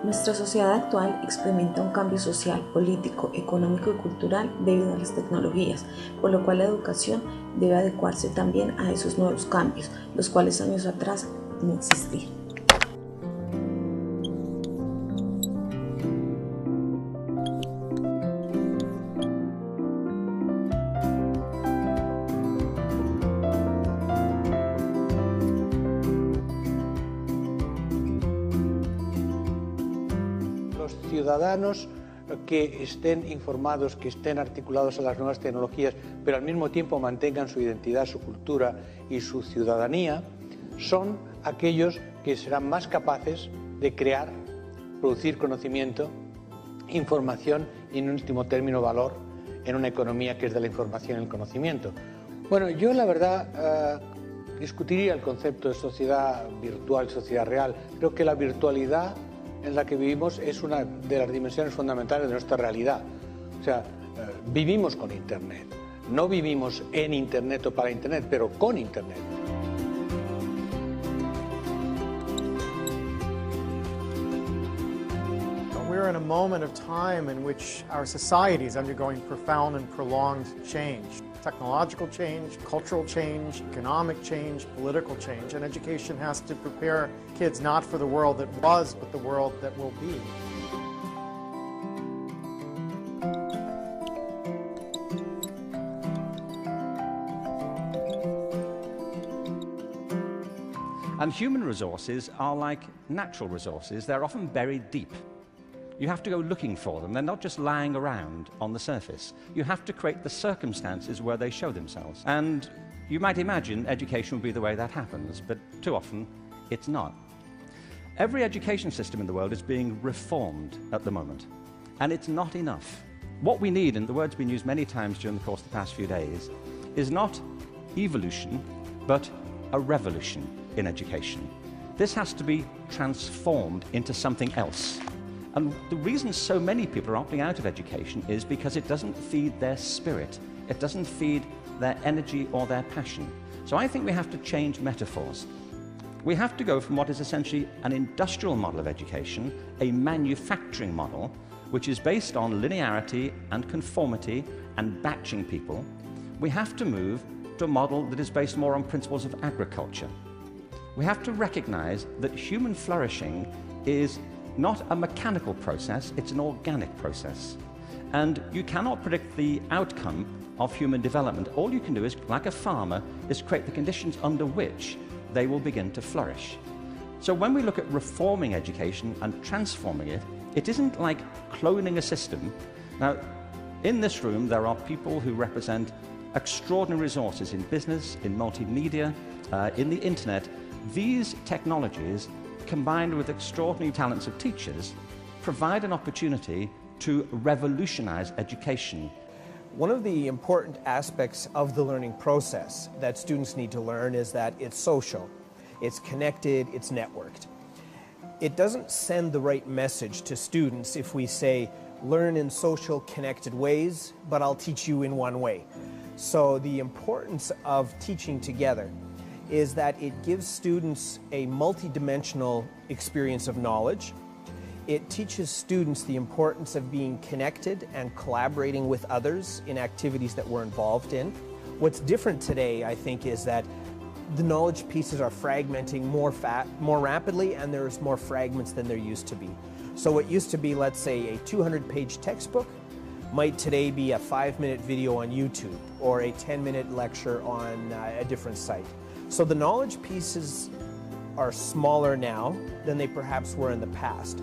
Nuestra sociedad actual experimenta un cambio social, político, económico y cultural debido a las tecnologías, por lo cual la educación debe adecuarse también a esos nuevos cambios, los cuales años atrás no existían. Los ciudadanos que estén informados, que estén articulados a las nuevas tecnologías, pero al mismo tiempo mantengan su identidad, su cultura y su ciudadanía, son aquellos que serán más capaces de crear, producir conocimiento, información y, en último término, valor en una economía que es de la información y el conocimiento. Bueno, yo la verdad discutiría el concepto de sociedad virtual, sociedad real. Creo que la virtualidad en la que vivimos es una de las dimensiones fundamentales de nuestra realidad. O sea, vivimos con Internet. No vivimos en Internet o para Internet, pero con Internet. We're in a moment of time in which our society is undergoing profound and prolonged change. Technological change, cultural change, economic change, political change, and education has to prepare kids not for the world that was, but the world that will be. And human resources are like natural resources. They're often buried deep. You have to go looking for them. They're not just lying around on the surface. You have to create the circumstances where they show themselves. And you might imagine education would be the way that happens, but too often it's not. Every education system in the world is being reformed at the moment, and it's not enough. What we need, and the word's been used many times during the course of the past few days, is not evolution, but a revolution in education. This has to be transformed into something else. And the reason so many people are opting out of education is because it doesn't feed their spirit. It doesn't feed their energy or their passion. So I think we have to change metaphors. We have to go from what is essentially an industrial model of education, a manufacturing model, which is based on linearity and conformity and batching people. We have to move to a model that is based more on principles of agriculture. We have to recognize that human flourishing is not a mechanical process, it's an organic process. And you cannot predict the outcome of human development. All you can do is, like a farmer, is create the conditions under which they will begin to flourish. So when we look at reforming education and transforming it, it isn't like cloning a system. Now, in this room, there are people who represent extraordinary resources in business, in multimedia, in the internet. These technologies, combined with extraordinary talents of teachers, provide an opportunity to revolutionize education. One of the important aspects of the learning process that students need to learn is that it's social, it's connected, it's networked. It doesn't send the right message to students if we say, learn in social, connected ways, but I'll teach you in one way. So the importance of teaching together is that it gives students a multidimensional experience of knowledge. It teaches students the importance of being connected and collaborating with others in activities that we're involved in. What's different today, I think, is that the knowledge pieces are fragmenting more rapidly, and there's more fragments than there used to be. So what used to be, let's say, a 200-page textbook might today be a 5-minute video on YouTube or a 10-minute lecture on a different site. So the knowledge pieces are smaller now than they perhaps were in the past.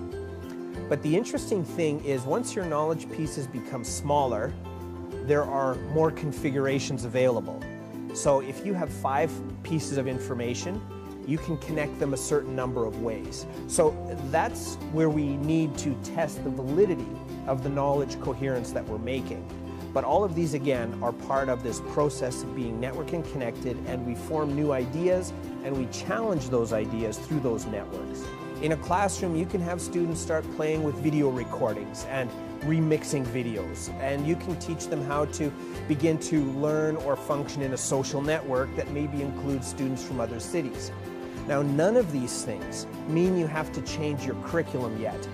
But the interesting thing is, once your knowledge pieces become smaller, there are more configurations available. So if you have 5 pieces of information, you can connect them a certain number of ways. So that's where we need to test the validity of the knowledge coherence that we're making. But all of these, again, are part of this process of being network and connected, and we form new ideas, and we challenge those ideas through those networks. In a classroom, you can have students start playing with video recordings and remixing videos, and you can teach them how to begin to learn or function in a social network that maybe includes students from other cities. Now, none of these things mean you have to change your curriculum yet.